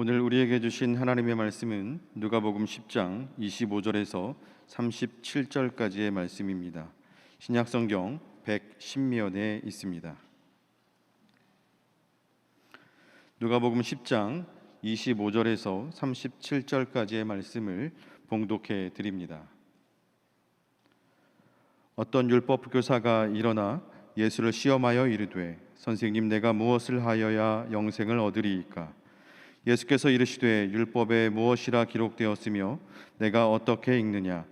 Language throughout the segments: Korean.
오늘 우리에게 주신 하나님의 말씀은 누가복음 10장 25절에서 37절까지의 말씀입니다. 신약성경 110면에 있습니다. 누가복음 10장 25절에서 37절까지의 말씀을 봉독해 드립니다. 어떤 율법 교사가 일어나 예수를 시험하여 이르되 선생님, 내가 무엇을 하여야 영생을 얻으리이까? 예수께서 이르시되 율법에 무엇이라 기록되었으며 내가 어떻게 읽느냐?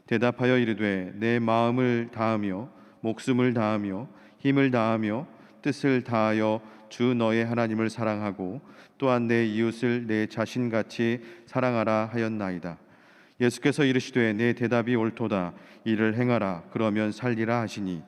대답하여 이르되 내 마음을 다하며 목숨을 다하며 힘을 다하며 뜻을 다하여 주 너의 하나님을 사랑하고 또한 내 이웃을 내 자신같이 사랑하라 하였나이다. 예수께서 이르시되 내 대답이 옳도다. 이를 행하라. 그러면 살리라 하시니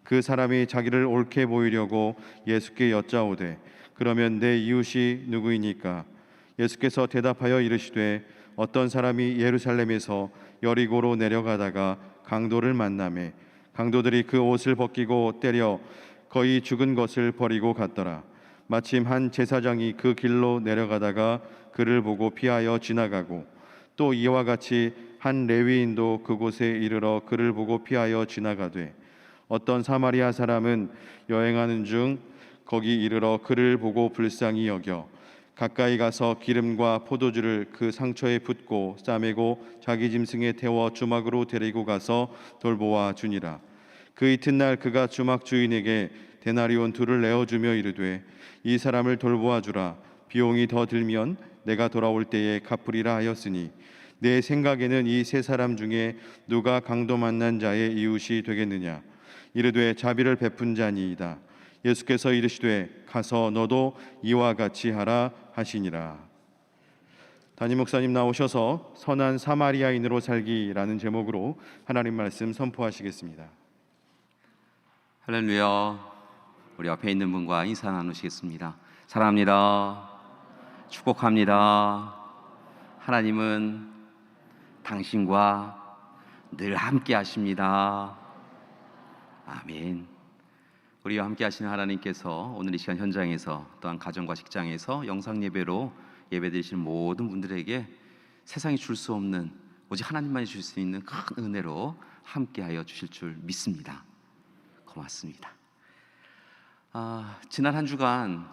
그 사람이 자기를 옳게 보이려고 예수께 여짜오되 그러면 내 이웃이 누구이니까? 예수께서 대답하여 이르시되 어떤 사람이 예루살렘에서 여리고로 내려가다가 강도를 만나매 강도들이 그 옷을 벗기고 때려 거의 죽은 것을 버리고 갔더라. 마침 한 제사장이 그 길로 내려가다가 그를 보고 피하여 지나가고 또 이와 같이 한 레위인도 그곳에 이르러 그를 보고 피하여 지나가되 어떤 사마리아 사람은 여행하는 중 거기 이르러 그를 보고 불쌍히 여겨 가까이 가서 기름과 포도주를 그 상처에 붓고 싸매고 자기 짐승에 태워 주막으로 데리고 가서 돌보아 주니라. 그 이튿날 그가 주막 주인에게 데나리온 둘을 내어주며 이르되 이 사람을 돌보아 주라. 비용이 더 들면 내가 돌아올 때에 갚으리라 하였으니 내 생각에는 이 세 사람 중에 누가 강도 만난 자의 이웃이 되겠느냐? 이르되 자비를 베푼 자니이다. 예수께서 이르시되 가서 너도 이와 같이 하라 하시니라. 담임 목사님 나오셔서 선한 사마리아인으로 살기라는 제목으로 하나님 말씀 선포하시겠습니다. 할렐루야. 우리 앞에 있는 분과 인사 나누시겠습니다. 사랑합니다. 축복합니다. 하나님은 당신과 늘 함께 하십니다. 아멘. 우리와 함께 하시는 하나님께서 오늘 이 시간 현장에서 또한 가정과 직장에서 영상 예배로 예배드리시는 모든 분들에게 세상이 줄 수 없는 오직 하나님만이 줄 수 있는 큰 은혜로 함께하여 주실 줄 믿습니다. 고맙습니다. 지난 한 주간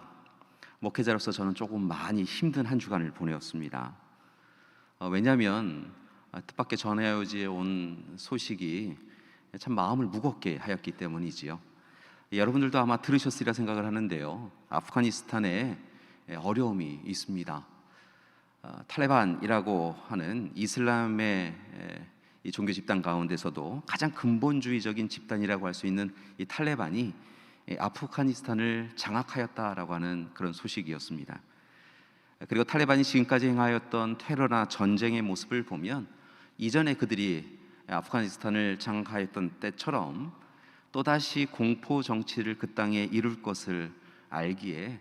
목회자로서 저는 조금 많이 힘든 한 주간을 보내었습니다. 왜냐하면 뜻밖의 전해오지에 온 소식이 참 마음을 무겁게 하였기 때문이지요. 여러분들도 아마 들으셨으리라 생각을 하는데요, 아프가니스탄에 어려움이 있습니다. 탈레반이라고 하는 이슬람의 이 종교 집단 가운데서도 가장 근본주의적인 집단이라고 할 수 있는 이 탈레반이 아프가니스탄을 장악하였다라고 하는 그런 소식이었습니다. 그리고 탈레반이 지금까지 행하였던 테러나 전쟁의 모습을 보면 이전에 그들이 아프가니스탄을 장악하였던 때처럼 또다시 공포 정치를 그 땅에 이룰 것을 알기에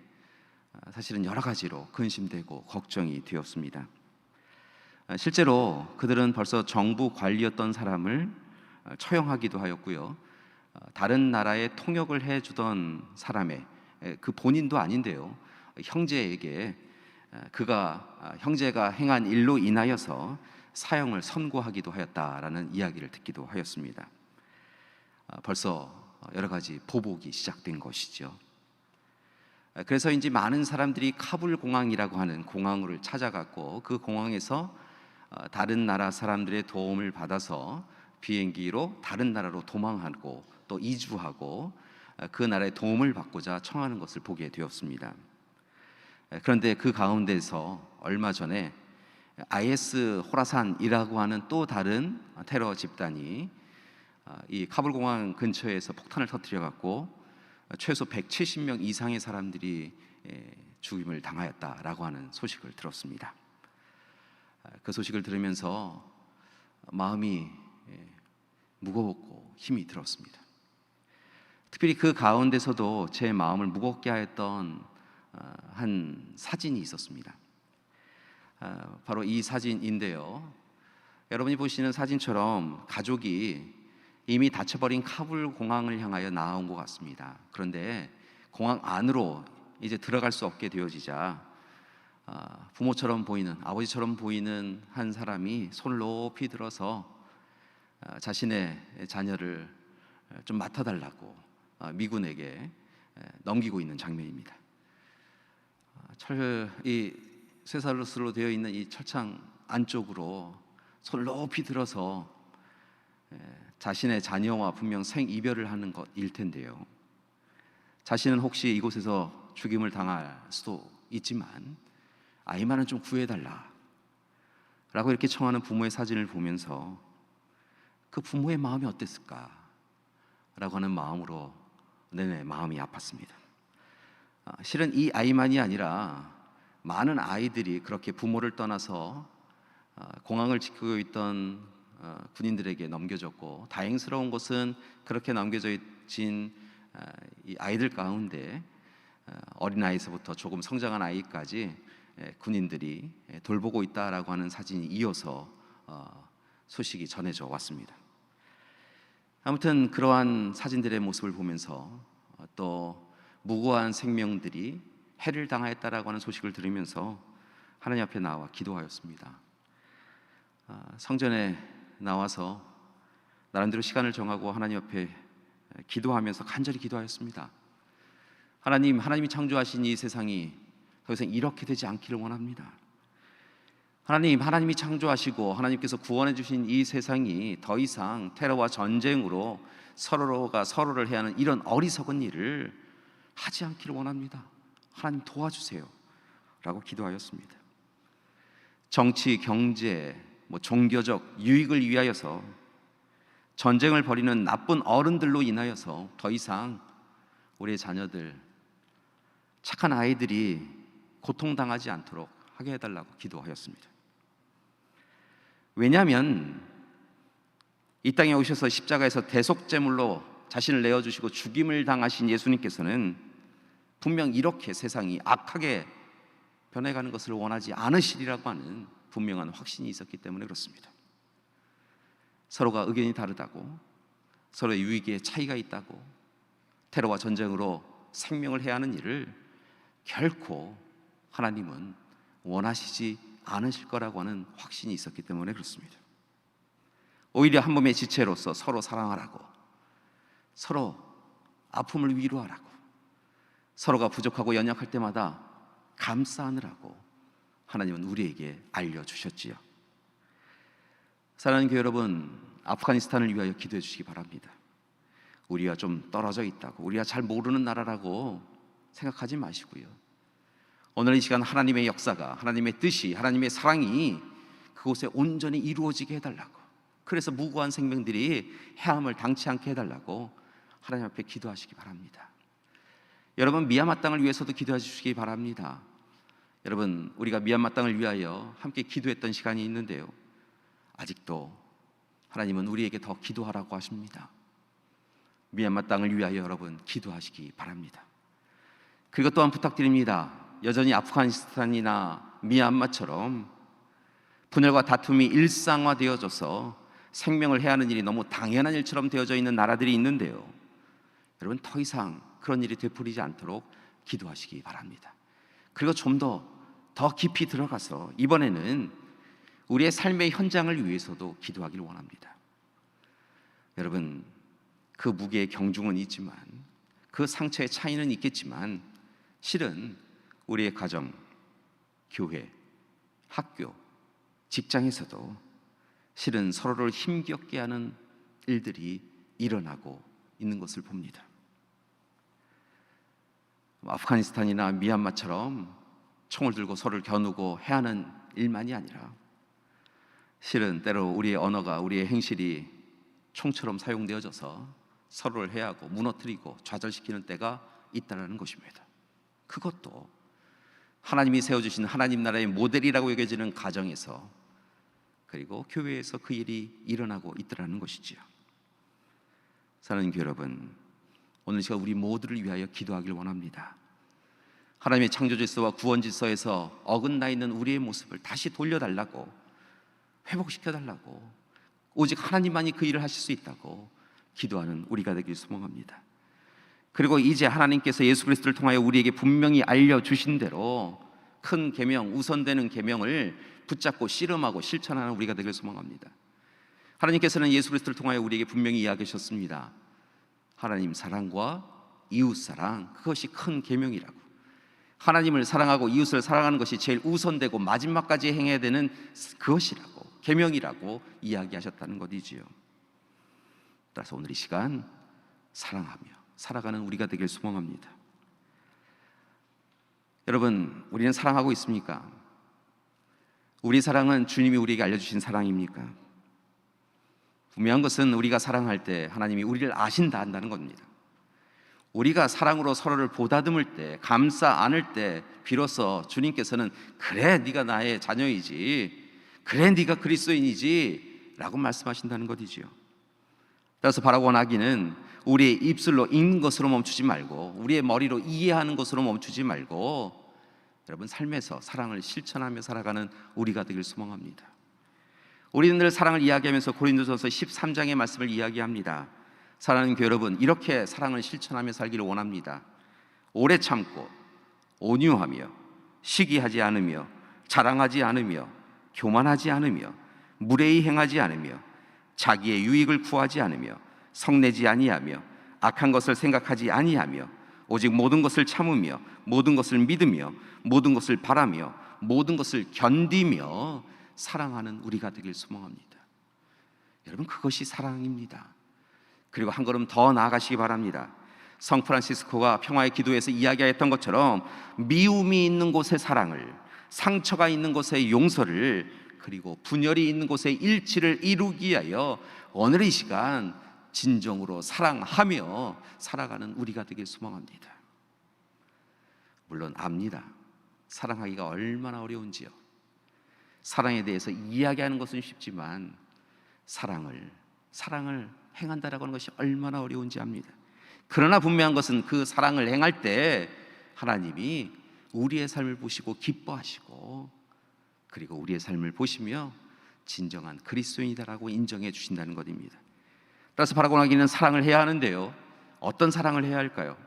사실은 여러 가지로 근심되고 걱정이 되었습니다. 실제로 그들은 벌써 정부 관리였던 사람을 처형하기도 하였고요, 다른 나라에 통역을 해주던 사람의 그 본인도 아닌데요, 형제에게 그가 형제가 행한 일로 인하여서 사형을 선고하기도 하였다라는 이야기를 듣기도 하였습니다. 벌써 여러 가지 보복이 시작된 것이죠. 그래서인지 많은 사람들이 카불 공항이라고 하는 공항을 찾아갔고 그 공항에서 다른 나라 사람들의 도움을 받아서 비행기로 다른 나라로 도망하고 또 이주하고 그 나라의 도움을 받고자 청하는 것을 보게 되었습니다. 그런데 그 가운데서 얼마 전에 IS 호라산이라고 하는 또 다른 테러 집단이 이 카불 공항 근처에서 폭탄을 터뜨려 갖고 최소 170명 이상의 사람들이 죽임을 당하였다라고 하는 소식을 들었습니다. 그 소식을 들으면서 마음이 무거웠고 힘이 들었습니다. 특별히 그 가운데서도 제 마음을 무겁게 하였던 한 사진이 있었습니다. 바로 이 사진인데요, 여러분이 보시는 사진처럼 가족이 이미 닫혀버린 카불 공항을 향하여 나아온 것 같습니다. 그런데 공항 안으로 이제 들어갈 수 없게 되어지자 부모처럼 보이는, 아버지처럼 보이는 한 사람이 손을 높이 들어서 자신의 자녀를 좀 맡아달라고 미군에게 넘기고 있는 장면입니다. 이 쇠사슬로 되어 있는 이 철창 안쪽으로 손을 높이 들어서 자신의 자녀와 분명 생이별을 하는 것일 텐데요. 자신은 혹시 이곳에서 죽임을 당할 수도 있지만 아이만은 좀 구해달라 라고 이렇게 청하는 부모의 사진을 보면서 그 부모의 마음이 어땠을까 라고 하는 마음으로 내내 마음이 아팠습니다. 실은 이 아이만이 아니라 많은 아이들이 그렇게 부모를 떠나서 공항을 지키고 있던 군인들에게 넘겨졌고, 다행스러운 것은 그렇게 남겨진 이 아이들 가운데 어린아이에서부터 조금 성장한 아이까지 군인들이 돌보고 있다라고 하는 사진이 이어서 소식이 전해져 왔습니다. 아무튼 그러한 사진들의 모습을 보면서 또 무고한 생명들이 해를 당하였다라고 하는 소식을 들으면서 하나님 앞에 나와 기도하였습니다. 성전에 나와서 나름대로 시간을 정하고 하나님 앞에 기도하면서 간절히 기도하였습니다. 하나님이 창조하신 이 세상이 더 이상 이렇게 되지 않기를 원합니다. 하나님이 창조하시고 하나님께서 구원해 주신 이 세상이 더 이상 테러와 전쟁으로 서로가 서로를 해야 하는 이런 어리석은 일을 하지 않기를 원합니다. 하나님 도와주세요 라고 기도하였습니다. 정치, 경제, 종교적 유익을 위하여서 전쟁을 벌이는 나쁜 어른들로 인하여서 더 이상 우리의 자녀들, 착한 아이들이 고통당하지 않도록 하게 해달라고 기도하였습니다. 왜냐하면 이 땅에 오셔서 십자가에서 대속제물로 자신을 내어주시고 죽임을 당하신 예수님께서는 분명 이렇게 세상이 악하게 변해가는 것을 원하지 않으시리라고 하는 분명한 확신이 있었기 때문에 그렇습니다. 서로가 의견이 다르다고, 서로의 유익에 차이가 있다고, 테러와 전쟁으로 생명을 해야 하는 일을 결코 하나님은 원하시지 않으실 거라고 하는 확신이 있었기 때문에 그렇습니다. 오히려 한 몸의 지체로서 서로 사랑하라고, 서로 아픔을 위로하라고, 서로가 부족하고 연약할 때마다 감싸느라고 하나님은 우리에게 알려주셨지요. 사랑하는 교회 여러분, 아프가니스탄을 위하여 기도해 주시기 바랍니다. 우리가 좀 떨어져 있다고, 우리가 잘 모르는 나라라고 생각하지 마시고요, 오늘 이 시간 하나님의 역사가, 하나님의 뜻이, 하나님의 사랑이 그곳에 온전히 이루어지게 해달라고, 그래서 무고한 생명들이 해함을 당치 않게 해달라고 하나님 앞에 기도하시기 바랍니다. 여러분, 미얀마 땅을 위해서도 기도해 주시기 바랍니다. 여러분, 우리가 미얀마 땅을 위하여 함께 기도했던 시간이 있는데요, 아직도 하나님은 우리에게 더 기도하라고 하십니다. 미얀마 땅을 위하여 여러분 기도하시기 바랍니다. 그리고 또한 부탁드립니다. 여전히 아프가니스탄이나 미얀마처럼 분열과 다툼이 일상화되어져서 생명을 해하는 일이 너무 당연한 일처럼 되어져 있는 나라들이 있는데요, 여러분 더 이상 그런 일이 되풀이지 않도록 기도하시기 바랍니다. 그리고 좀 더 깊이 들어가서 이번에는 우리의 삶의 현장을 위해서도 기도하기를 원합니다. 여러분, 그 무게의 경중은 있지만, 그 상처의 차이는 있겠지만, 실은 우리의 가정, 교회, 학교, 직장에서도 실은 서로를 힘겹게 하는 일들이 일어나고 있는 것을 봅니다. 아프가니스탄이나 미얀마처럼 총을 들고 서로를 겨누고 해하는 일만이 아니라 실은 때로 우리의 언어가, 우리의 행실이 총처럼 사용되어져서 서로를 해하고 무너뜨리고 좌절시키는 때가 있다는 것입니다. 그것도 하나님이 세워주신 하나님 나라의 모델이라고 여겨지는 가정에서, 그리고 교회에서 그 일이 일어나고 있다는 것이지요. 사랑하는 교회 여러분, 오늘 시간 우리 모두를 위하여 기도하길 원합니다. 하나님의 창조 질서와 구원 질서에서 어긋나 있는 우리의 모습을 다시 돌려달라고, 회복시켜달라고, 오직 하나님만이 그 일을 하실 수 있다고 기도하는 우리가 되길 소망합니다. 그리고 이제 하나님께서 예수 그리스도를 통하여 우리에게 분명히 알려주신 대로 그 큰 계명, 우선되는 계명을 붙잡고 씨름하고 실천하는 우리가 되길 소망합니다. 하나님께서는 예수 그리스도를 통하여 우리에게 분명히 이야기하셨습니다. 하나님 사랑과 이웃 사랑, 그것이 큰 계명이라고. 하나님을 사랑하고 이웃을 사랑하는 것이 제일 우선되고 마지막까지 행해야 되는 그것이라고, 계명이라고 이야기하셨다는 것이지요. 따라서 오늘 이 시간 사랑하며 살아가는 우리가 되길 소망합니다. 여러분, 우리는 사랑하고 있습니까? 우리 사랑은 주님이 우리에게 알려주신 사랑입니까? 분명한 것은 우리가 사랑할 때 하나님이 우리를 아신다 한다는 겁니다. 우리가 사랑으로 서로를 보다듬을 때, 감싸 안을 때 비로소 주님께서는 그래 네가 나의 자녀이지, 그래 네가 그리스도인이지 라고 말씀하신다는 것이지요. 따라서 바라고 원하기는 우리의 입술로 읽는 것으로 멈추지 말고, 우리의 머리로 이해하는 것으로 멈추지 말고, 여러분 삶에서 사랑을 실천하며 살아가는 우리가 되길 소망합니다. 우리는 늘 사랑을 이야기하면서 고린도전서 13장의 말씀을 이야기합니다. 사랑하는 교회 여러분, 이렇게 사랑을 실천하며 살기를 원합니다. 오래 참고 온유하며 시기하지 않으며 자랑하지 않으며 교만하지 않으며 무례히 행하지 않으며 자기의 유익을 구하지 않으며 성내지 아니하며 악한 것을 생각하지 아니하며 오직 모든 것을 참으며 모든 것을 믿으며 모든 것을 바라며 모든 것을 견디며 사랑하는 우리가 되길 소망합니다. 여러분, 그것이 사랑입니다. 그리고 한 걸음 더 나아가시기 바랍니다. 성 프란시스코가 평화의 기도에서 이야기했던 것처럼 미움이 있는 곳의 사랑을, 상처가 있는 곳의 용서를, 그리고 분열이 있는 곳의 일치를 이루기 위하여 오늘 이 시간 진정으로 사랑하며 살아가는 우리가 되길 소망합니다. 물론 압니다. 사랑하기가 얼마나 어려운지요. 사랑에 대해서 이야기하는 것은 쉽지만 사랑을 행한다라고 하는 것이 얼마나 어려운지 압니다. 그러나 분명한 것은 그 사랑을 행할 때 하나님이 우리의 삶을 보시고 기뻐하시고, 그리고 우리의 삶을 보시며 진정한 그리스도인이다라고 인정해 주신다는 것입니다. 따라서 바라고 하기는 사랑을 해야 하는데요, 어떤 사랑을 해야 할까요?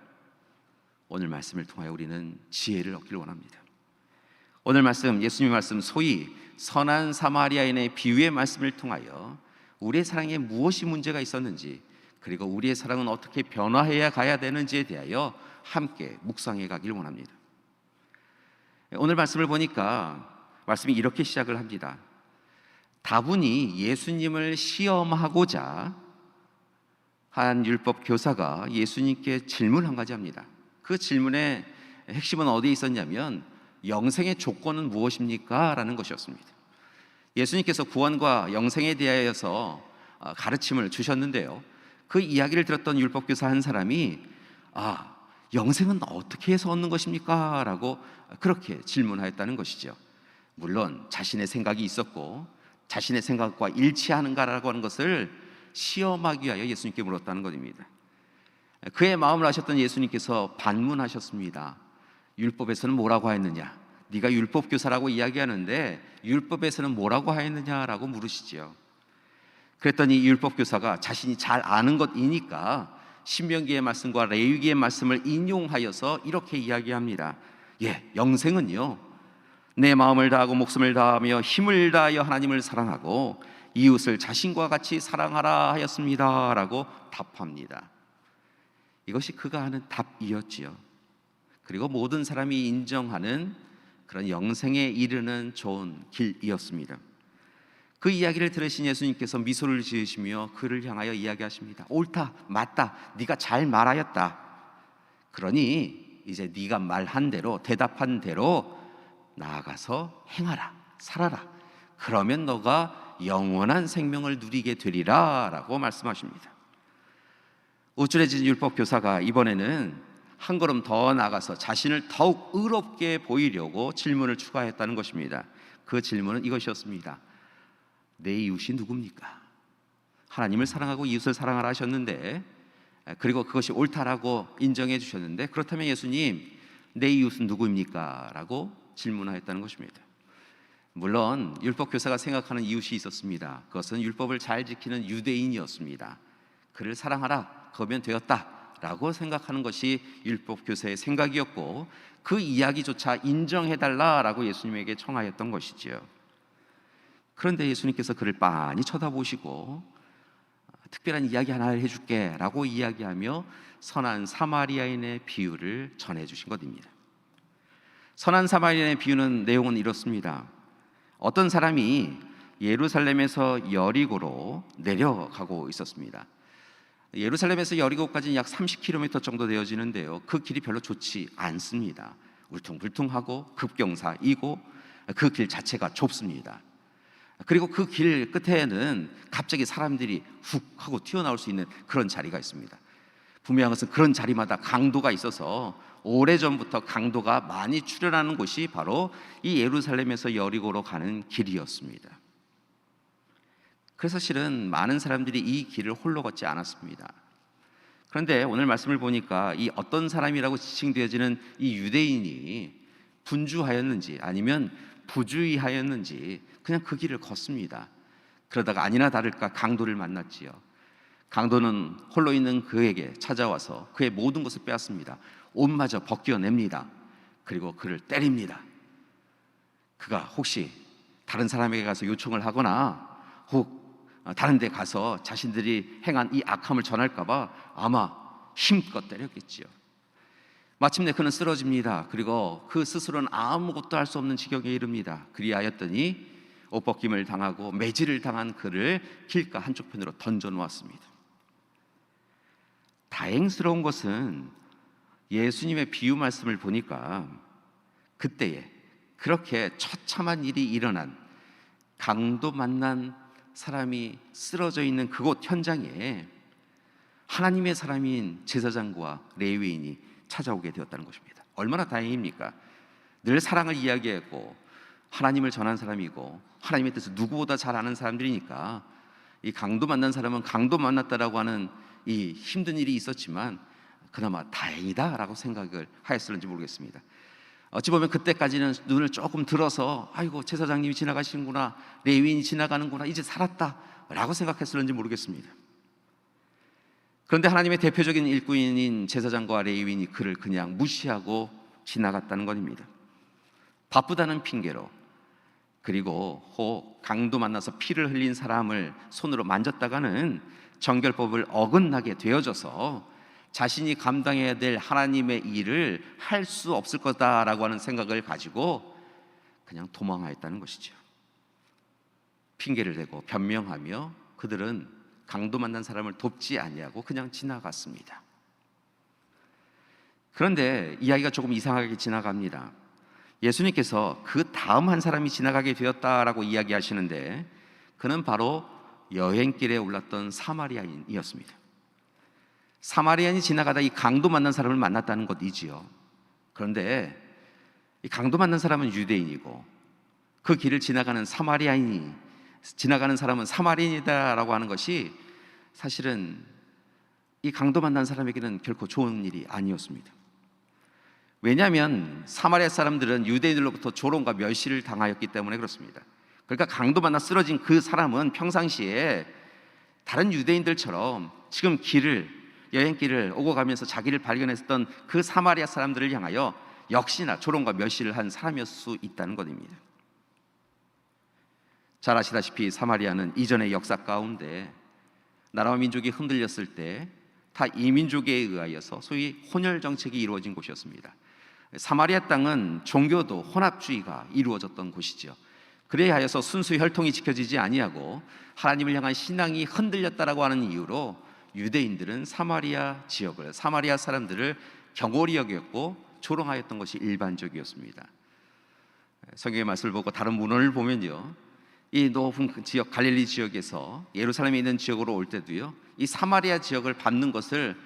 오늘 말씀을 통하여 우리는 지혜를 얻기를 원합니다. 오늘 말씀, 예수님의 말씀, 소위 선한 사마리아인의 비유의 말씀을 통하여 우리의 사랑에 무엇이 문제가 있었는지, 그리고 우리의 사랑은 어떻게 변화해야 가야 되는지에 대하여 함께 묵상해 가기를 원합니다. 오늘 말씀을 보니까 말씀이 이렇게 시작을 합니다. 다분히 예수님을 시험하고자 한 율법 교사가 예수님께 질문 한 가지 합니다. 그 질문의 핵심은 어디에 있었냐면 영생의 조건은 무엇입니까? 라는 것이었습니다. 예수님께서 구원과 영생에 대하여서 가르침을 주셨는데요, 그 이야기를 들었던 율법교사 한 사람이 영생은 어떻게 해서 얻는 것입니까? 라고 그렇게 질문하였다는 것이죠. 물론 자신의 생각이 있었고 자신의 생각과 일치하는가라고 하는 것을 시험하기 위하여 예수님께 물었다는 것입니다. 그의 마음을 아셨던 예수님께서 반문하셨습니다. 율법에서는 뭐라고 하였느냐? 네가 율법교사라고 이야기하는데 율법에서는 뭐라고 하였느냐라고 물으시지요. 그랬더니 율법교사가 자신이 잘 아는 것이니까 신명기의 말씀과 레위기의 말씀을 인용하여서 이렇게 이야기합니다. 영생은요, 내 마음을 다하고 목숨을 다하며 힘을 다하여 하나님을 사랑하고 이웃을 자신과 같이 사랑하라 하였습니다 라고 답합니다. 이것이 그가 하는 답이었지요. 그리고 모든 사람이 인정하는 그런 영생에 이르는 좋은 길이었습니다. 그 이야기를 들으신 예수님께서 미소를 지으시며 그를 향하여 이야기하십니다. 옳다, 맞다, 네가 잘 말하였다. 그러니 이제 네가 말한 대로, 대답한 대로 나아가서 행하라, 살아라. 그러면 너가 영원한 생명을 누리게 되리라 라고 말씀하십니다. 우쭐해진 율법교사가 이번에는 한 걸음 더 나가서 자신을 더욱 의롭게 보이려고 질문을 추가했다는 것입니다. 그 질문은 이것이었습니다. 내 이웃이 누굽니까? 하나님을 사랑하고 이웃을 사랑하라 하셨는데, 그리고 그것이 옳다라고 인정해 주셨는데, 그렇다면 예수님, 내 이웃은 누구입니까? 라고 질문하였다는 것입니다. 물론 율법교사가 생각하는 이웃이 있었습니다. 그것은 율법을 잘 지키는 유대인이었습니다. 그를 사랑하라, 그러면 되었다 라고 생각하는 것이 율법 교사의 생각이었고, 그 이야기조차 인정해달라라고 예수님에게 청하였던 것이지요. 그런데 예수님께서 그를 빤히 쳐다보시고 특별한 이야기 하나를 해줄게 라고 이야기하며 선한 사마리아인의 비유를 전해주신 것입니다. 선한 사마리아인의 비유는 내용은 이렇습니다. 어떤 사람이 예루살렘에서 여리고로 내려가고 있었습니다. 예루살렘에서 여리고까지는 약 30km 정도 되어지는데요, 그 길이 별로 좋지 않습니다. 울퉁불퉁하고 급경사이고 그 길 자체가 좁습니다. 그리고 그 길 끝에는 갑자기 사람들이 훅 하고 튀어나올 수 있는 그런 자리가 있습니다. 분명한 것은 그런 자리마다 강도가 있어서 오래전부터 강도가 많이 출현하는 곳이 바로 이 예루살렘에서 여리고로 가는 길이었습니다. 그래서 실은 많은 사람들이 이 길을 홀로 걷지 않았습니다. 그런데 오늘 말씀을 보니까 이 어떤 사람이라고 지칭되어지는 이 유대인이 분주하였는지 아니면 부주의하였는지 그냥 그 길을 걷습니다. 그러다가 아니나 다를까 강도를 만났지요. 강도는 홀로 있는 그에게 찾아와서 그의 모든 것을 빼앗습니다. 옷마저 벗겨냅니다. 그리고 그를 때립니다. 그가 혹시 다른 사람에게 가서 요청을 하거나 혹 다른 데 가서 자신들이 행한 이 악함을 전할까 봐 아마 힘껏 때렸겠지요. 마침내 그는 쓰러집니다. 그리고 그 스스로는 아무것도 할 수 없는 지경에 이릅니다. 그리하였더니 옷벗김을 당하고 매질을 당한 그를 길가 한쪽편으로 던져놓았습니다. 다행스러운 것은 예수님의 비유 말씀을 보니까 그때에 그렇게 처참한 일이 일어난, 강도 만난 사람이 쓰러져 있는 그곳 현장에 하나님의 사람인 제사장과 레위인이 찾아오게 되었다는 것입니다. 얼마나 다행입니까? 늘 사랑을 이야기했고 하나님을 전한 사람이고 하나님의 뜻을 누구보다 잘 아는 사람들이니까 이 강도 만난 사람은 강도 만났다라고 하는 이 힘든 일이 있었지만 그나마 다행이다라고 생각을 하였을지 모르겠습니다. 어찌 보면 그때까지는 눈을 조금 들어서 아이고 제사장님이 지나가시는구나, 레위인이 지나가는구나, 이제 살았다라고 생각했을지 모르겠습니다. 그런데 하나님의 대표적인 일꾼인 제사장과 레위인이 그를 그냥 무시하고 지나갔다는 것입니다. 바쁘다는 핑계로, 그리고 혹 강도 만나서 피를 흘린 사람을 손으로 만졌다가는 정결법을 어긋나게 되어져서 자신이 감당해야 될 하나님의 일을 할 수 없을 거다라고 하는 생각을 가지고 그냥 도망하였다는 것이죠. 핑계를 대고 변명하며 그들은 강도 만난 사람을 돕지 아니하고 그냥 지나갔습니다. 그런데 이야기가 조금 이상하게 지나갑니다. 예수님께서 그 다음 한 사람이 지나가게 되었다라고 이야기하시는데 그는 바로 여행길에 올랐던 사마리아인이었습니다. 사마리아인이 지나가다 이 강도 만난 사람을 만났다는 것이지요. 그런데 이 강도 만난 사람은 유대인이고 그 길을 지나가는 사마리아인이 지나가는 사람은 사마리아인이다라고 하는 것이 사실은 이 강도 만난 사람에게는 결코 좋은 일이 아니었습니다. 왜냐하면 사마리아 사람들은 유대인들로부터 조롱과 멸시를 당하였기 때문에 그렇습니다. 그러니까 강도 만나 쓰러진 그 사람은 평상시에 다른 유대인들처럼 지금 여행길을 오고 가면서 자기를 발견했던 그 사마리아 사람들을 향하여 역시나 조롱과 멸시를 한 사람이었을 수 있다는 것입니다. 잘 아시다시피 사마리아는 이전의 역사 가운데 나라와 민족이 흔들렸을 때 다 이민족에 의하여서 소위 혼혈 정책이 이루어진 곳이었습니다. 사마리아 땅은 종교도 혼합주의가 이루어졌던 곳이죠. 그래야 하여서 순수 혈통이 지켜지지 아니하고 하나님을 향한 신앙이 흔들렸다라고 하는 이유로 유대인들은 사마리아 지역을, 사마리아 사람들을 경홀히 여겼고 조롱하였던 것이 일반적이었습니다. 성경의 말씀을 보고 다른 문헌을 보면요, 이 높은 지역 갈릴리 지역에서 예루살렘에 있는 지역으로 올 때도요, 이 사마리아 지역을 밟는 것을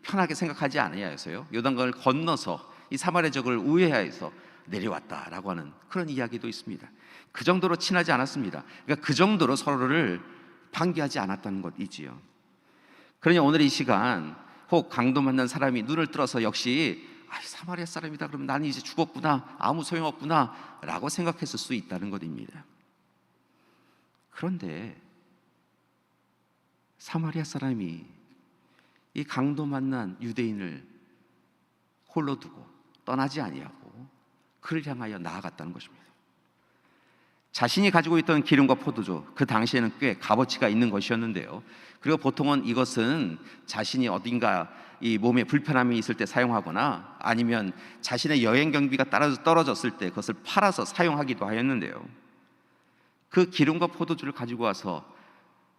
편하게 생각하지 아니하여서요, 요단강을 건너서 이 사마리아 지역을 우회하여서 내려왔다라고 하는 그런 이야기도 있습니다. 그 정도로 친하지 않았습니다. 그러니까 그 정도로 서로를 반기하지 않았다는 것이지요. 그러니 오늘 이 시간 혹 강도 만난 사람이 눈을 들어서 역시 사마리아 사람이다 그러면 나는 이제 죽었구나, 아무 소용없구나 라고 생각했을 수 있다는 것입니다. 그런데 사마리아 사람이 이 강도 만난 유대인을 홀로 두고 떠나지 아니하고 그를 향하여 나아갔다는 것입니다. 자신이 가지고 있던 기름과 포도주, 그 당시에는 꽤 값어치가 있는 것이었는데요. 그리고 보통은 이것은 자신이 어딘가 이 몸에 불편함이 있을 때 사용하거나 아니면 자신의 여행 경비가 떨어졌을 때 그것을 팔아서 사용하기도 하였는데요. 그 기름과 포도주를 가지고 와서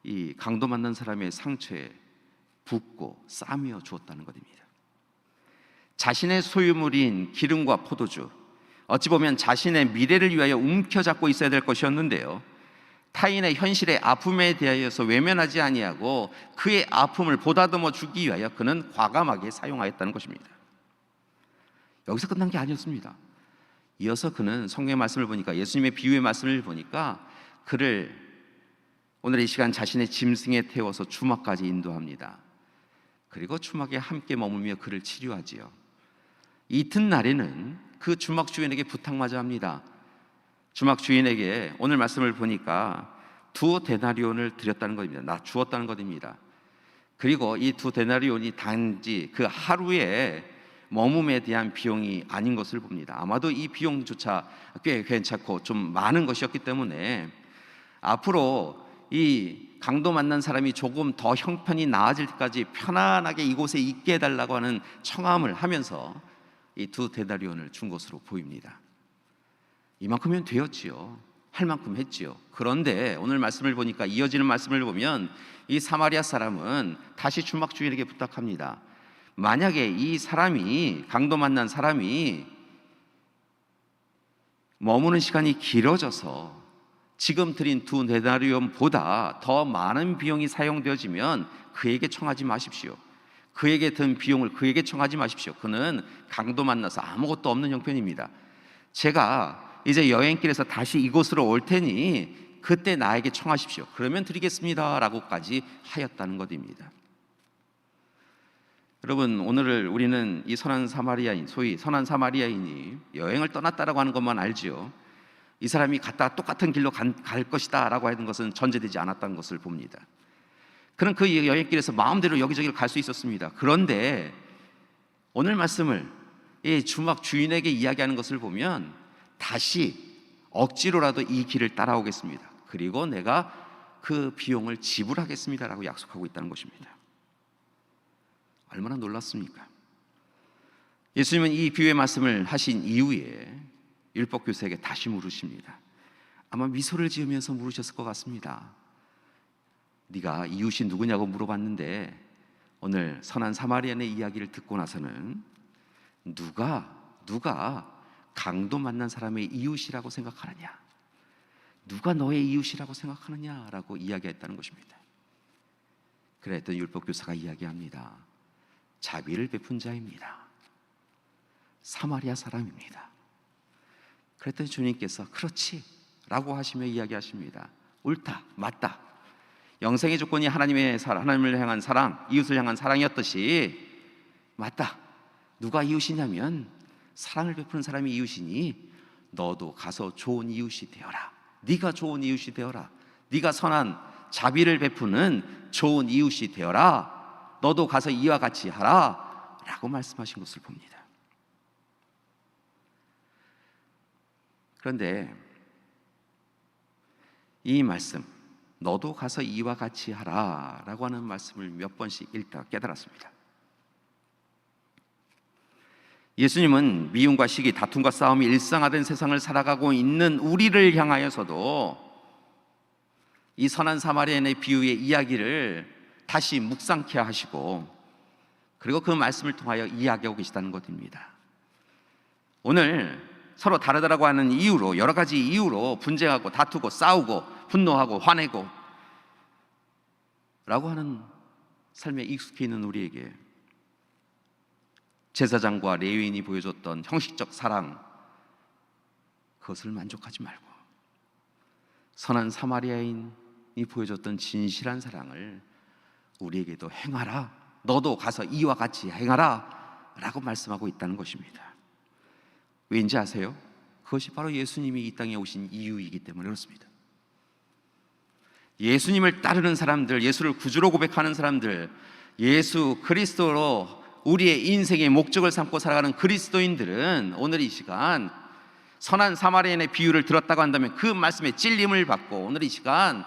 이 강도 만난 사람의 상처에 붓고 싸매어 주었다는 것입니다. 자신의 소유물인 기름과 포도주, 어찌 보면 자신의 미래를 위하여 움켜잡고 있어야 될 것이었는데요, 타인의 현실의 아픔에 대하여서 외면하지 아니하고 그의 아픔을 보다듬어 주기 위하여 그는 과감하게 사용하였다는 것입니다. 여기서 끝난 게 아니었습니다. 이어서 그는 성경의 말씀을 보니까, 예수님의 비유의 말씀을 보니까 그를 오늘 이 시간 자신의 짐승에 태워서 주막까지 인도합니다. 그리고 주막에 함께 머물며 그를 치료하지요. 이튿날에는 그 주막 주인에게 부탁마저 합니다. 주막 주인에게 오늘 말씀을 보니까 2데나리온을 드렸다는 것입니다. 주었다는 것입니다. 그리고 이 2데나리온이 단지 그 하루의 머뭄에 대한 비용이 아닌 것을 봅니다. 아마도 이 비용조차 꽤 괜찮고 좀 많은 것이었기 때문에 앞으로 이 강도 만난 사람이 조금 더 형편이 나아질 때까지 편안하게 이곳에 있게 해달라고 하는 청함을 하면서 이 2데나리온을 준 것으로 보입니다. 이만큼이면 되었지요. 할 만큼 했지요. 그런데 오늘 말씀을 보니까, 이어지는 말씀을 보면 이 사마리아 사람은 다시 주막 주인에게 부탁합니다. 만약에 이 사람이, 강도 만난 사람이 머무는 시간이 길어져서 지금 드린 2데나리온보다 더 많은 비용이 사용되어지면 그에게 청하지 마십시오. 그에게 든 비용을 그에게 청하지 마십시오. 그는 강도 만나서 아무것도 없는 형편입니다. 제가 이제 여행길에서 다시 이곳으로 올 테니 그때 나에게 청하십시오. 그러면 드리겠습니다 라고까지 하였다는 것입니다. 여러분, 오늘 우리는 이 선한 사마리아인, 소위 선한 사마리아인이 여행을 떠났다라고 하는 것만 알지요. 이 사람이 갔다 똑같은 길로 갈 것이다 라고 하는 것은 전제되지 않았다는 것을 봅니다. 그는 그 여행길에서 마음대로 여기저기를 갈 수 있었습니다. 그런데 오늘 말씀을 이 주막 주인에게 이야기하는 것을 보면 다시 억지로라도 이 길을 따라오겠습니다. 그리고 내가 그 비용을 지불하겠습니다 라고 약속하고 있다는 것입니다. 얼마나 놀랐습니까? 예수님은 이 비유의 말씀을 하신 이후에 율법 교사에게 다시 물으십니다. 아마 미소를 지으면서 물으셨을 것 같습니다. 네가 이웃이 누구냐고 물어봤는데 오늘 선한 사마리아인의 이야기를 듣고 나서는 누가 강도 만난 사람의 이웃이라고 생각하느냐, 누가 너의 이웃이라고 생각하느냐라고 이야기했다는 것입니다. 그랬더니 율법 교사가 이야기합니다. 자비를 베푼 자입니다. 사마리아 사람입니다. 그랬더니 주님께서 그렇지 라고 하시며 이야기하십니다. 옳다, 맞다. 영생의 조건이 하나님을 향한 사랑, 이웃을 향한 사랑이었듯이 맞다. 누가 이웃이냐면 사랑을 베푸는 사람이 이웃이니 너도 가서 좋은 이웃이 되어라. 네가 좋은 이웃이 되어라. 네가 선한 자비를 베푸는 좋은 이웃이 되어라. 너도 가서 이와 같이 하라 라고 말씀하신 것을 봅니다. 그런데 이 말씀, 너도 가서 이와 같이 하라 라고 하는 말씀을 몇 번씩 읽다가 깨달았습니다. 예수님은 미움과 시기, 다툼과 싸움이 일상화된 세상을 살아가고 있는 우리를 향하여서도 이 선한 사마리아인의 비유의 이야기를 다시 묵상케 하시고 그리고 그 말씀을 통하여 이야기하고 계시다는 것입니다. 오늘 서로 다르다라고 하는 이유로, 여러 가지 이유로 분쟁하고 다투고 싸우고 분노하고 화내고 라고 하는 삶에 익숙해 있는 우리에게 제사장과 레위인이 보여줬던 형식적 사랑, 그것을 만족하지 말고 선한 사마리아인이 보여줬던 진실한 사랑을 우리에게도 행하라. 너도 가서 이와 같이 행하라 라고 말씀하고 있다는 것입니다. 왜인지 아세요? 그것이 바로 예수님이 이 땅에 오신 이유이기 때문에 그렇습니다. 예수님을 따르는 사람들, 예수를 구주로 고백하는 사람들, 예수 그리스도로 우리의 인생의 목적을 삼고 살아가는 그리스도인들은 오늘 이 시간 선한 사마리아인의 비유를 들었다고 한다면 그 말씀에 찔림을 받고 오늘 이 시간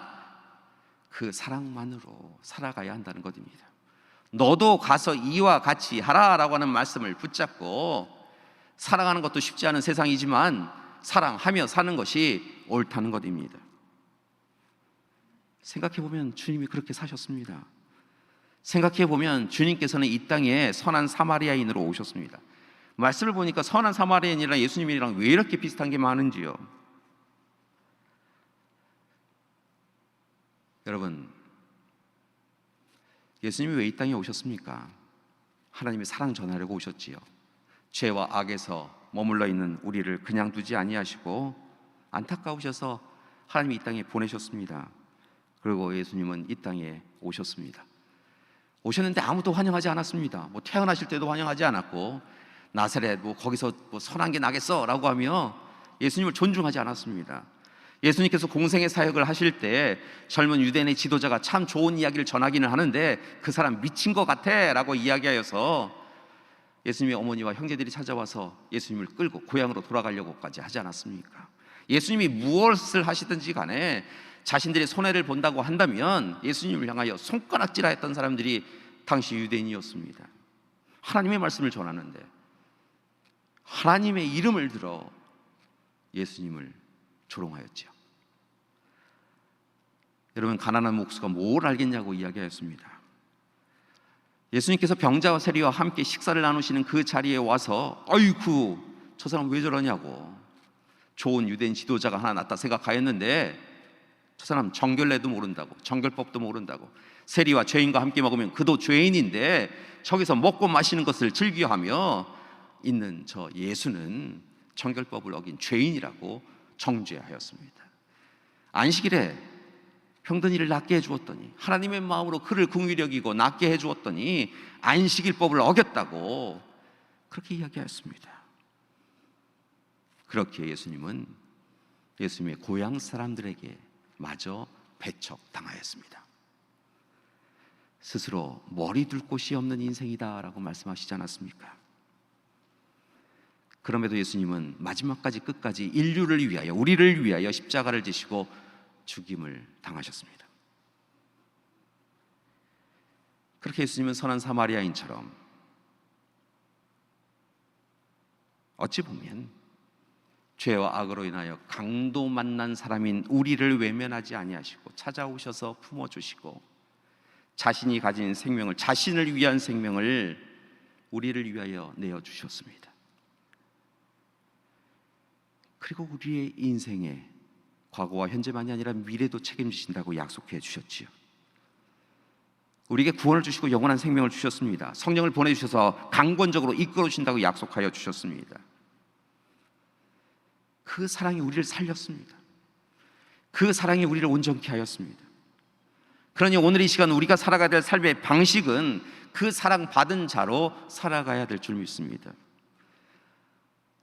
그 사랑만으로 살아가야 한다는 것입니다. 너도 가서 이와 같이 하라라고 하는 말씀을 붙잡고 살아가는 것도 쉽지 않은 세상이지만 사랑하며 사는 것이 옳다는 것입니다. 생각해보면 주님이 그렇게 사셨습니다. 생각해보면 주님께서는 이 땅에 선한 사마리아인으로 오셨습니다. 말씀을 보니까 선한 사마리아인이랑 예수님이랑 왜 이렇게 비슷한 게 많은지요. 여러분, 예수님이 왜 이 땅에 오셨습니까? 하나님의 사랑 전하려고 오셨지요. 죄와 악에서 머물러 있는 우리를 그냥 두지 아니하시고 안타까우셔서 하나님이 이 땅에 보내셨습니다. 그리고 예수님은 이 땅에 오셨습니다. 오셨는데 아무도 환영하지 않았습니다. 태어나실 때도 환영하지 않았고 나사렛 거기서 선한 게 나겠어라고 하며 예수님을 존중하지 않았습니다. 예수님께서 공생의 사역을 하실 때 젊은 유대인의 지도자가 참 좋은 이야기를 전하기는 하는데 그 사람 미친 것 같아 라고 이야기하여서 예수님의 어머니와 형제들이 찾아와서 예수님을 끌고 고향으로 돌아가려고까지 하지 않았습니까? 예수님이 무엇을 하시든지 간에 자신들의 손해를 본다고 한다면 예수님을 향하여 손가락질하였던 사람들이 당시 유대인이었습니다. 하나님의 말씀을 전하는데 하나님의 이름을 들어 예수님을 조롱하였지요. 여러분, 가난한 목수가 뭘 알겠냐고 이야기하였습니다. 예수님께서 병자와 세리와 함께 식사를 나누시는 그 자리에 와서 아이쿠 저 사람 왜 저러냐고 좋은 유대인 지도자가 하나 났다 생각하였는데 저 사람 정결례도 모른다고 정결법도 모른다고 세리와 죄인과 함께 먹으면 그도 죄인인데 저기서 먹고 마시는 것을 즐겨하며 있는 저 예수는 정결법을 어긴 죄인이라고 정죄하였습니다. 안식일에 병든 이를 낫게 해주었더니 하나님의 마음으로 그를 긍휼히 여기고 낫게 해주었더니 안식일법을 어겼다고 그렇게 이야기하였습니다. 그렇게 예수님은 예수님의 고향 사람들에게 마저 배척당하였습니다. 스스로 머리 둘 곳이 없는 인생이다라고 말씀하시지 않았습니까? 그럼에도 예수님은 마지막까지 끝까지 인류를 위하여 우리를 위하여 십자가를 지시고 죽임을 당하셨습니다. 그렇게 예수님은 선한 사마리아인처럼 어찌 보면 죄와 악으로 인하여 강도 만난 사람인 우리를 외면하지 아니하시고 찾아오셔서 품어주시고 자신이 가진 생명을 자신을 위한 생명을 우리를 위하여 내어주셨습니다. 그리고 우리의 인생에 과거와 현재만이 아니라 미래도 책임지신다고 약속해 주셨지요. 우리에게 구원을 주시고 영원한 생명을 주셨습니다. 성령을 보내주셔서 강권적으로 이끌어 주신다고 약속하여 주셨습니다. 그 사랑이 우리를 살렸습니다. 그 사랑이 우리를 온전케 하였습니다. 그러니 오늘 이 시간 우리가 살아가야 될 삶의 방식은 그 사랑 받은 자로 살아가야 될 줄 믿습니다.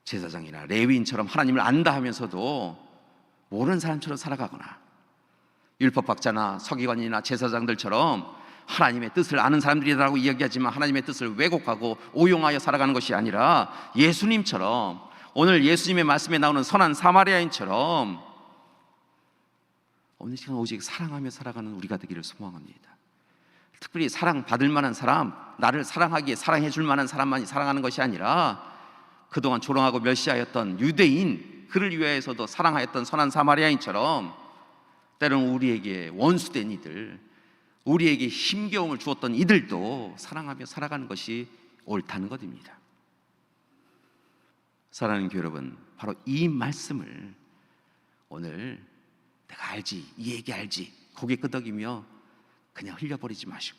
제사장이나 레위인처럼 하나님을 안다 하면서도 모르는 사람처럼 살아가거나 율법학자나 서기관이나 제사장들처럼 하나님의 뜻을 아는 사람들이라고 이야기하지만 하나님의 뜻을 왜곡하고 오용하여 살아가는 것이 아니라 예수님처럼 오늘 예수님의 말씀에 나오는 선한 사마리아인처럼 오늘 시간 오직 사랑하며 살아가는 우리가 되기를 소망합니다. 특별히 사랑받을 만한 사람, 나를 사랑하기에 사랑해 줄 만한 사람만이 사랑하는 것이 아니라 그동안 조롱하고 멸시하였던 유대인, 그를 위하여서도 사랑하였던 선한 사마리아인처럼 때로는 우리에게 원수된 이들, 우리에게 힘겨움을 주었던 이들도 사랑하며 살아가는 것이 옳다는 것입니다. 사랑하는 교회 여러분, 바로 이 말씀을 오늘 내가 알지, 이 얘기 알지 고개 끄덕이며 그냥 흘려버리지 마시고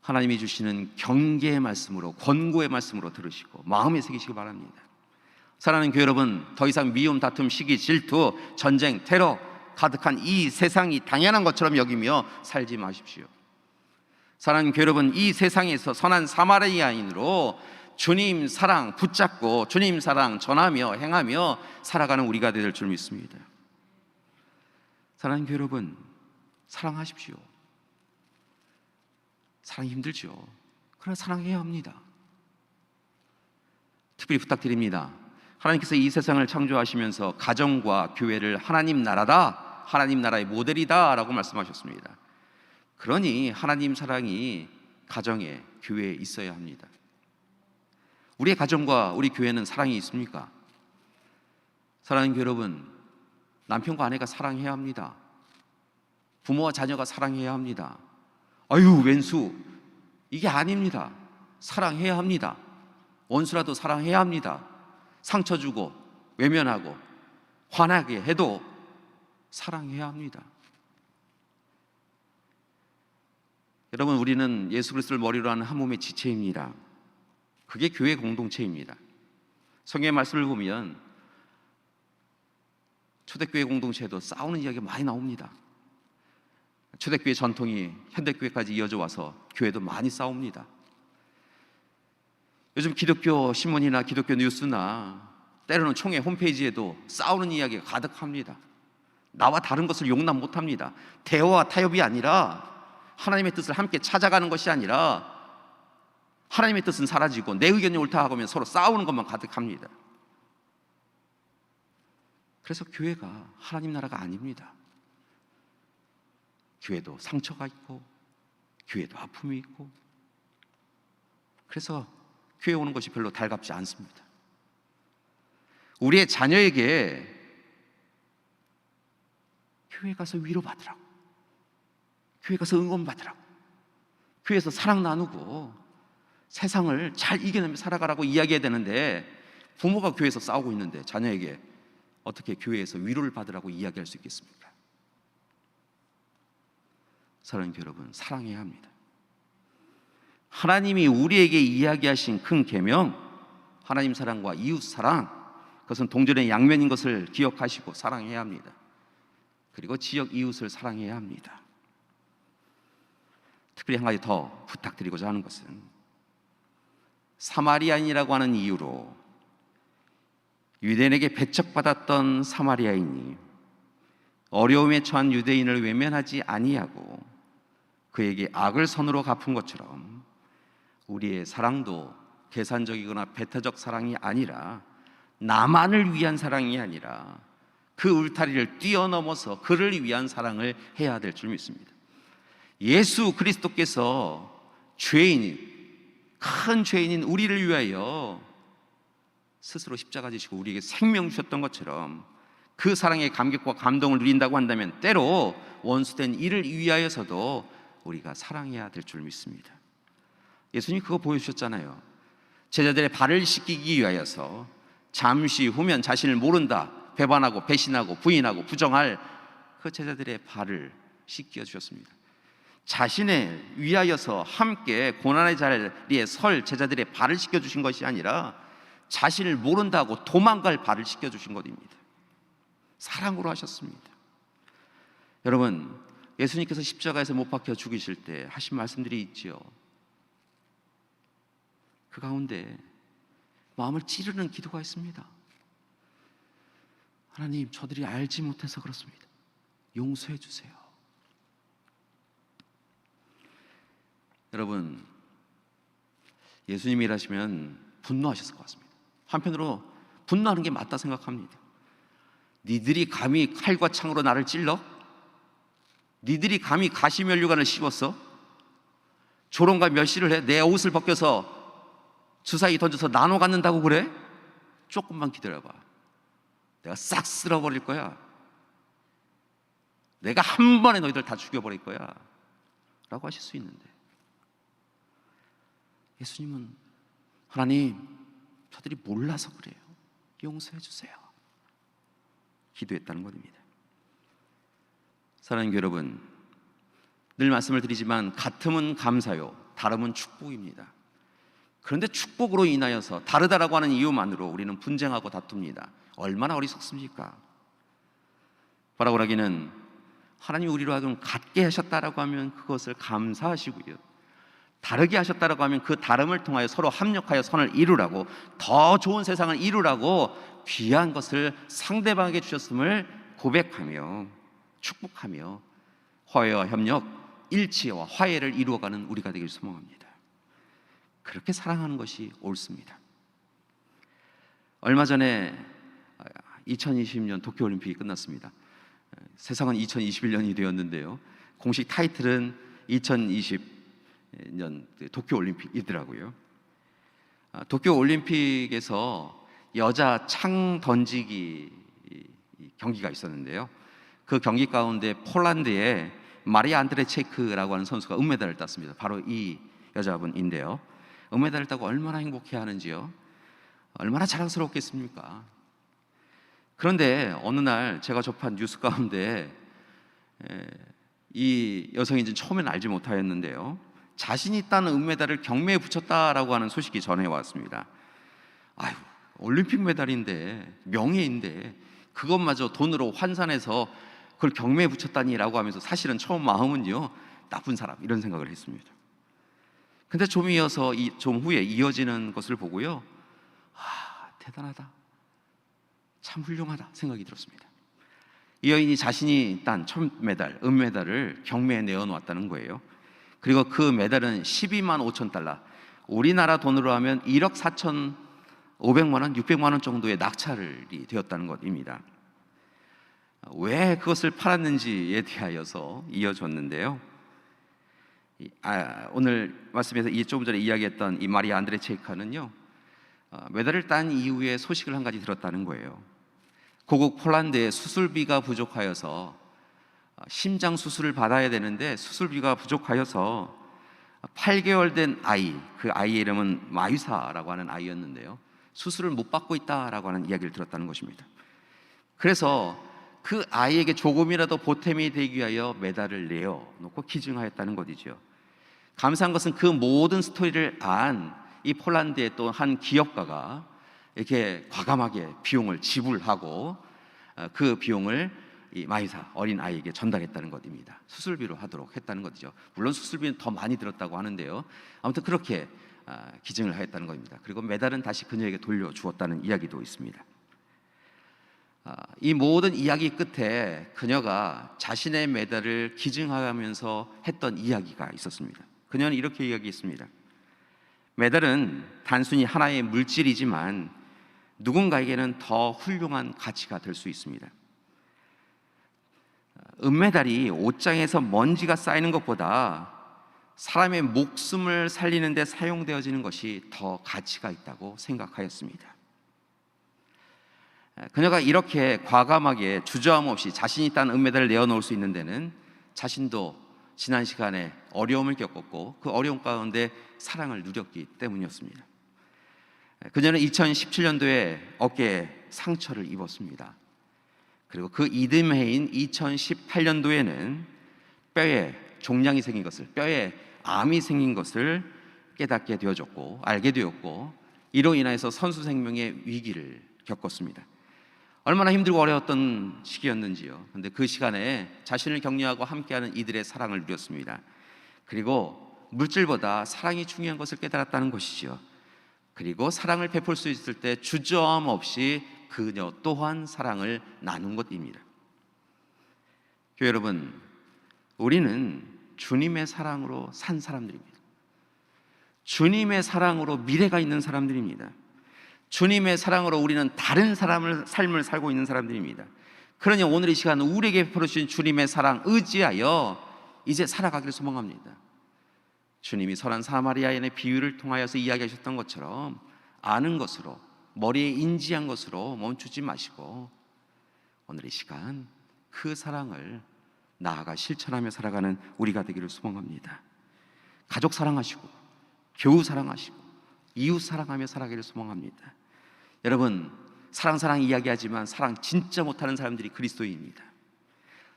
하나님이 주시는 경계의 말씀으로, 권고의 말씀으로 들으시고 마음에 새기시기 바랍니다. 사랑하는 교회 여러분, 더 이상 미움, 다툼, 시기, 질투, 전쟁, 테러 가득한 이 세상이 당연한 것처럼 여기며 살지 마십시오. 사랑하는 교회 여러분, 이 세상에서 선한 사마리아인으로 주님 사랑 붙잡고 주님 사랑 전하며 행하며 살아가는 우리가 될 줄 믿습니다. 사랑하는 교회 여러분, 사랑하십시오. 사랑 힘들죠. 그러나 사랑해야 합니다. 특별히 부탁드립니다. 하나님께서 이 세상을 창조하시면서 가정과 교회를 하나님 나라다, 하나님 나라의 모델이다 라고 말씀하셨습니다. 그러니 하나님 사랑이 가정에, 교회에 있어야 합니다. 우리의 가정과 우리 교회는 사랑이 있습니까? 사랑하는 여러분, 남편과 아내가 사랑해야 합니다. 부모와 자녀가 사랑해야 합니다. 아유, 왼수, 이게 아닙니다. 사랑해야 합니다. 원수라도 사랑해야 합니다. 상처 주고 외면하고 화나게 해도 사랑해야 합니다. 여러분, 우리는 예수 그리스도를 머리로 하는 한 몸의 지체입니다. 그게 교회 공동체입니다. 성경의 말씀을 보면 초대교회 공동체에도 싸우는 이야기가 많이 나옵니다. 초대교회 전통이 현대교회까지 이어져 와서 교회도 많이 싸웁니다. 요즘 기독교 신문이나 기독교 뉴스나 때로는 총회 홈페이지에도 싸우는 이야기가 가득합니다. 나와 다른 것을 용납 못합니다. 대화와 타협이 아니라, 하나님의 뜻을 함께 찾아가는 것이 아니라, 하나님의 뜻은 사라지고 내 의견이 옳다 하면 서로 싸우는 것만 가득합니다. 그래서 교회가 하나님 나라가 아닙니다. 교회도 상처가 있고 교회도 아픔이 있고, 그래서 교회 오는 것이 별로 달갑지 않습니다. 우리의 자녀에게 교회 가서 위로받으라고, 교회 가서 응원받으라고, 교회에서 사랑 나누고 세상을 잘 이겨내며 살아가라고 이야기해야 되는데, 부모가 교회에서 싸우고 있는데 자녀에게 어떻게 교회에서 위로를 받으라고 이야기할 수 있겠습니까? 사랑하는 여러분, 사랑해야 합니다. 하나님이 우리에게 이야기하신 큰 계명, 하나님 사랑과 이웃 사랑, 그것은 동전의 양면인 것을 기억하시고 사랑해야 합니다. 그리고 지역 이웃을 사랑해야 합니다. 특별히 한 가지 더 부탁드리고자 하는 것은, 사마리아인이라고 하는 이유로 유대인에게 배척받았던 사마리아인이 어려움에 처한 유대인을 외면하지 아니하고 그에게 악을 선으로 갚은 것처럼, 우리의 사랑도 계산적이거나 배타적 사랑이 아니라, 나만을 위한 사랑이 아니라 그 울타리를 뛰어넘어서 그를 위한 사랑을 해야 될 줄 믿습니다. 예수 그리스도께서 큰 죄인인 우리를 위하여 스스로 십자가 지시고 우리에게 생명 주셨던 것처럼, 그 사랑의 감격과 감동을 누린다고 한다면 때로 원수된 이를 위하여서도 우리가 사랑해야 될 줄 믿습니다. 예수님이 그거 보여주셨잖아요. 제자들의 발을 씻기기 위하여서 잠시 후면 자신을 모른다 배반하고 배신하고 부인하고 부정할 그 제자들의 발을 씻겨 주셨습니다. 자신을 위하여서 함께 고난의 자리에 설 제자들의 발을 씻겨 주신 것이 아니라, 자신을 모른다고 도망갈 발을 씻겨 주신 것입니다. 사랑으로 하셨습니다. 여러분, 예수님께서 십자가에서 못 박혀 죽으실 때 하신 말씀들이 있지요. 그 가운데 마음을 찌르는 기도가 있습니다. 하나님, 저들이 알지 못해서 그렇습니다. 용서해 주세요. 여러분, 예수님이 일하시면 분노하셨을 것 같습니다. 한편으로 분노하는 게 맞다 생각합니다. 니들이 감히 칼과 창으로 나를 찔러? 니들이 감히 가시면류관을 씌웠어? 조롱과 멸시를 해? 내 옷을 벗겨서 주사위 던져서 나눠 갖는다고 그래? 조금만 기다려봐. 내가 싹 쓸어버릴 거야. 내가 한 번에 너희들 다 죽여버릴 거야 라고 하실 수 있는데, 예수님은 하나님, 저들이 몰라서 그래요. 용서해 주세요. 기도했다는 것입니다. 사랑하는 여러분, 늘 말씀을 드리지만 같음은 감사요, 다름은 축복입니다. 그런데 축복으로 인하여서 다르다라고 하는 이유만으로 우리는 분쟁하고 다툽니다. 얼마나 어리석습니까? 바라보라기는 하나님이 우리로 하여금 같게 하셨다라고 하면 그것을 감사하시고요, 다르게 하셨다라고 하면 그 다름을 통하여 서로 합력하여 선을 이루라고, 더 좋은 세상을 이루라고 귀한 것을 상대방에게 주셨음을 고백하며 축복하며 화해와 협력, 일치와 화해를 이루어가는 우리가 되길 소망합니다. 그렇게 사랑하는 것이 옳습니다. 얼마 전에 2020년 도쿄올림픽이 끝났습니다. 세상은 2021년이 되었는데요, 공식 타이틀은 2020년 도쿄올림픽이더라고요. 도쿄올림픽에서 여자 창 던지기 경기가 있었는데요, 그 경기 가운데 폴란드의 마리아 안드레체크라고 하는 선수가 은메달을 땄습니다. 바로 이 여자분인데요, 은메달을 따고 얼마나 행복해하는지요, 얼마나 자랑스럽겠습니까? 그런데 어느 날 제가 접한 뉴스 가운데 이 여성인지는 처음에는 알지 못하였는데요, 자신이 딴 은메달을 경매에 붙였다라고 하는 소식이 전해왔습니다. 아유, 올림픽 메달인데, 명예인데 그것마저 돈으로 환산해서 그걸 경매에 붙였다니라고 하면서 사실은 처음 마음은요, 나쁜 사람 이런 생각을 했습니다. 근데 좀 후에 이어지는 것을 보고요, 대단하다, 참 훌륭하다 생각이 들었습니다. 이 여인이 자신이 딴 천메달, 은메달을 경매에 내어놓았다는 거예요. 그리고 그 메달은 12만 5천 달러, 우리나라 돈으로 하면 1억 4,500만 원, 600만 원 정도의 낙찰이 되었다는 것입니다. 왜 그것을 팔았는지에 대하여서 이어졌는데요, 오늘 말씀에서 조금 전에 이야기했던 이 마리아 안드레체이카는요, 메달을 딴 이후에 소식을 한 가지 들었다는 거예요. 고국 폴란드에 수술비가 부족하여서 심장 수술을 받아야 되는데 수술비가 부족하여서 8개월 된 아이, 그 아이의 이름은 마유사라고 하는 아이였는데요, 수술을 못 받고 있다라고 하는 이야기를 들었다는 것입니다. 그래서 그 아이에게 조금이라도 보탬이 되기 위하여 메달을 내어놓고 기증하였다는 것이죠. 감사한 것은 그 모든 스토리를 안 이 폴란드의 또 한 기업가가 이렇게 과감하게 비용을 지불하고 그 비용을 이 마이사 어린 아이에게 전달했다는 것입니다. 수술비로 하도록 했다는 것이죠. 물론 수술비는 더 많이 들었다고 하는데요, 아무튼 그렇게 기증을 하였다는 겁니다. 그리고 메달은 다시 그녀에게 돌려주었다는 이야기도 있습니다. 이 모든 이야기 끝에 그녀가 자신의 메달을 기증하면서 했던 이야기가 있었습니다. 그녀는 이렇게 이야기했습니다. 메달은 단순히 하나의 물질이지만 누군가에게는 더 훌륭한 가치가 될 수 있습니다. 은메달이 옷장에서 먼지가 쌓이는 것보다 사람의 목숨을 살리는 데 사용되어지는 것이 더 가치가 있다고 생각하였습니다. 그녀가 이렇게 과감하게 주저함 없이 자신이 딴 은메달을 내어놓을 수 있는 데는 자신도 지난 시간에 어려움을 겪었고 그 어려움 가운데 사랑을 누렸기 때문이었습니다. 그녀는 2017년도에 어깨에 상처를 입었습니다. 그리고 그 이듬해인 2018년도에는 뼈에 종양이 생긴 것을, 뼈에 암이 생긴 것을 깨닫게 되어졌고 알게 되었고, 이로 인해서 선수 생명의 위기를 겪었습니다. 얼마나 힘들고 어려웠던 시기였는지요. 그런데 그 시간에 자신을 격려하고 함께하는 이들의 사랑을 누렸습니다. 그리고 물질보다 사랑이 중요한 것을 깨달았다는 것이지요. 그리고 사랑을 베풀 수 있을 때 주저함 없이 그녀 또한 사랑을 나눈 것입니다. 교회 여러분, 우리는 주님의 사랑으로 산 사람들입니다. 주님의 사랑으로 미래가 있는 사람들입니다. 주님의 사랑으로 우리는 다른 삶을 살고 있는 사람들입니다. 그러니 오늘 이 시간 우리에게 베풀어 주신 주님의 사랑 의지하여 이제 살아가기를 소망합니다. 주님이 선한 사마리아인의 비유를 통하여서 이야기하셨던 것처럼 아는 것으로, 머리에 인지한 것으로 멈추지 마시고 오늘 이 시간 그 사랑을 나아가 실천하며 살아가는 우리가 되기를 소망합니다. 가족 사랑하시고 교우 사랑하시고 이웃 사랑하며 살아가기를 소망합니다. 여러분, 사랑 이야기하지만 사랑 진짜 못하는 사람들이 그리스도인입니다.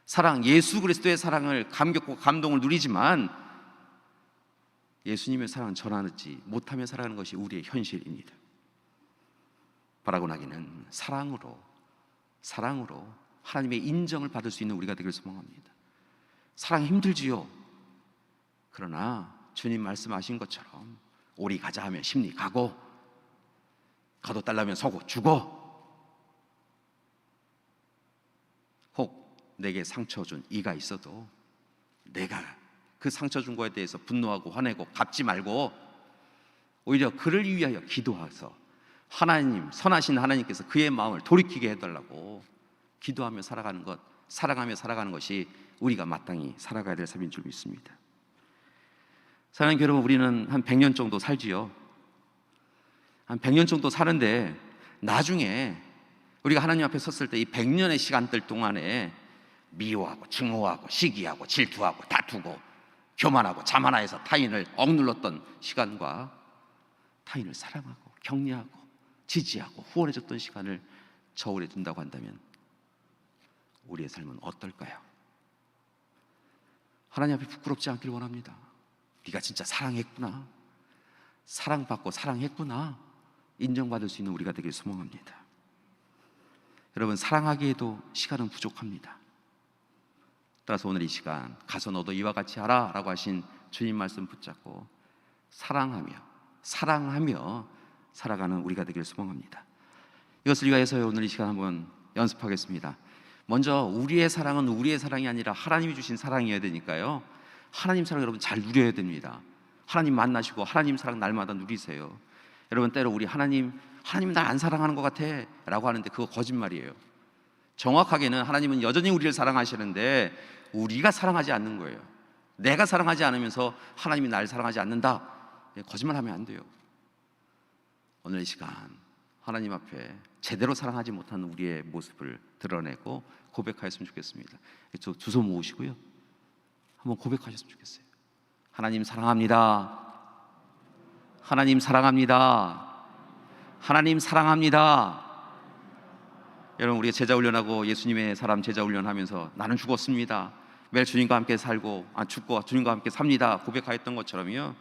사랑, 예수 그리스도의 사랑을 감격과 감동을 누리지만 예수님의 사랑은 전하지 못하며 살아가는 것이 우리의 현실입니다. 바라고 나기는 사랑으로 하나님의 인정을 받을 수 있는 우리가 되기를 소망합니다. 사랑 힘들지요. 그러나 주님 말씀하신 것처럼 오리 가자 하면 심리 가고, 가도 달라면 서고 죽어. 혹 내게 상처 준 이가 있어도 내가 그 상처 준 거에 대해서 분노하고 화내고 갚지 말고 오히려 그를 위하여 기도해서 하나님, 선하신 하나님께서 그의 마음을 돌이키게 해달라고 기도하며 살아가는 것, 사랑하며 살아가는 것이 우리가 마땅히 살아가야 될 삶인 줄 믿습니다. 사랑하는 여러분, 우리는 한 100년 정도 살지요. 한 100년 정도 사는데 나중에 우리가 하나님 앞에 섰을 때 이 100년의 시간들 동안에 미워하고 증오하고 시기하고 질투하고 다투고 교만하고 자만하여서 타인을 억눌렀던 시간과 타인을 사랑하고 격려하고 지지하고 후원해줬던 시간을 저울에 둔다고 한다면 우리의 삶은 어떨까요? 하나님 앞에 부끄럽지 않길 원합니다. 네가 진짜 사랑했구나, 사랑받고 사랑했구나 인정받을 수 있는 우리가 되길 소망합니다. 여러분, 사랑하기에도 시간은 부족합니다. 따라서 오늘 이 시간 가서 너도 이와 같이 하라 라고 하신 주님 말씀 붙잡고 사랑하며 살아가는 우리가 되길 소망합니다. 이것을 위하여서 오늘 이 시간 한번 연습하겠습니다. 먼저 우리의 사랑은 우리의 사랑이 아니라 하나님이 주신 사랑이어야 되니까요, 하나님 사랑 여러분 잘 누려야 됩니다. 하나님 만나시고 하나님 사랑 날마다 누리세요. 여러분, 때로 우리 하나님 날 안 사랑하는 것 같아 라고 하는데 그거 거짓말이에요. 정확하게는 하나님은 여전히 우리를 사랑하시는데 우리가 사랑하지 않는 거예요. 내가 사랑하지 않으면서 하나님이 날 사랑하지 않는다, 거짓말하면 안 돼요. 오늘 이 시간 하나님 앞에 제대로 사랑하지 못하는 우리의 모습을 드러내고 고백하였으면 좋겠습니다. 두 손 모으시고요, 한번 고백하셨으면 좋겠어요. 하나님 사랑합니다. 하나님 사랑합니다. 하나님 사랑합니다. 여러분, 우리가 제자 훈련하고 예수님의 사람 제자 훈련하면서 나는 죽었습니다, 매일 주님과 함께 살고 죽고 주님과 함께 삽니다 고백하였던 것처럼요,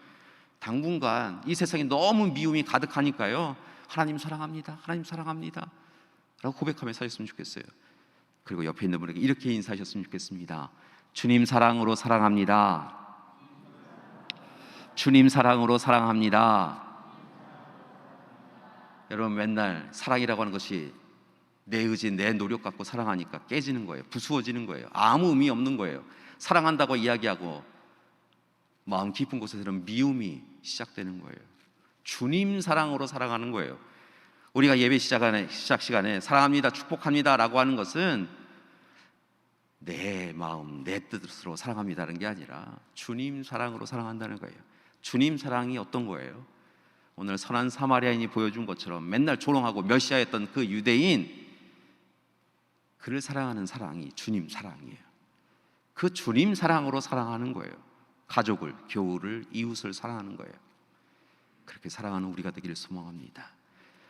당분간 이 세상에 너무 미움이 가득하니까요, 하나님 사랑합니다, 하나님 사랑합니다 라고 고백하며 사셨으면 좋겠어요. 그리고 옆에 있는 분에게 이렇게 인사하셨으면 좋겠습니다. 주님 사랑으로 사랑합니다. 주님 사랑으로 사랑합니다. 여러분, 맨날 사랑이라고 하는 것이 내 의지, 내 노력 갖고 사랑하니까 깨지는 거예요. 부수어지는 거예요. 아무 의미 없는 거예요. 사랑한다고 이야기하고 마음 깊은 곳에서는 미움이 시작되는 거예요. 주님 사랑으로 사랑하는 거예요. 우리가 예배 시작 시간에 사랑합니다, 축복합니다 라고 하는 것은 내 마음, 내 뜻으로 사랑합니다라는 게 아니라 주님 사랑으로 사랑한다는 거예요. 주님 사랑이 어떤 거예요? 오늘 선한 사마리아인이 보여준 것처럼 맨날 조롱하고 멸시하였던 그 유대인, 그를 사랑하는 사랑이 주님 사랑이에요. 그 주님 사랑으로 사랑하는 거예요. 가족을, 교우를, 이웃을 사랑하는 거예요. 그렇게 사랑하는 우리가 되기를 소망합니다.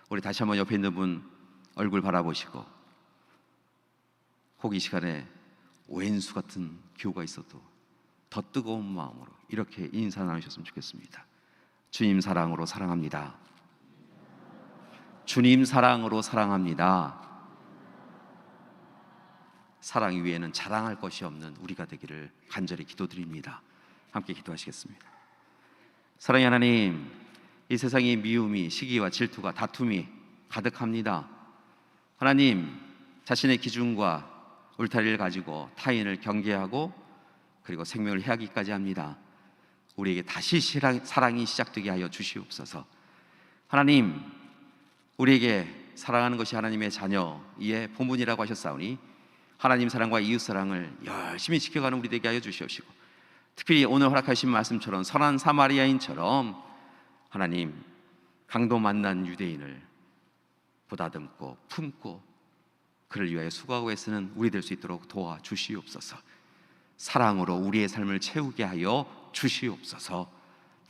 우리 다시 한번 옆에 있는 분 얼굴 바라보시고 혹 이 시간에 오hen수 같은 교우가 있어도 더 뜨거운 마음으로 이렇게 인사 나누셨으면 좋겠습니다. 주님 사랑으로 사랑합니다. 주님 사랑으로 사랑합니다. 사랑 위에는 자랑할 것이 없는 우리가 되기를 간절히 기도드립니다. 함께 기도하시겠습니다. 사랑의 하나님, 이 세상에 미움이, 시기와 질투가, 다툼이 가득합니다. 하나님, 자신의 기준과 울타리를 가지고 타인을 경계하고 그리고 생명을 해하기까지 합니다. 우리에게 다시 사랑이 시작되게 하여 주시옵소서. 하나님, 우리에게 사랑하는 것이 하나님의 자녀의 본분이라고 하셨사오니 하나님 사랑과 이웃 사랑을 열심히 지켜가는 우리 되게 하여 주시옵시고, 특별히 오늘 허락하신 말씀처럼 선한 사마리아인처럼 하나님, 강도 만난 유대인을 보다듬고 품고 그를 위하여 수고하고 애쓰는 우리 될 수 있도록 도와주시옵소서. 사랑으로 우리의 삶을 채우게 하여 주시옵소서.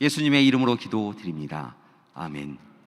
예수님의 이름으로 기도드립니다. 아멘.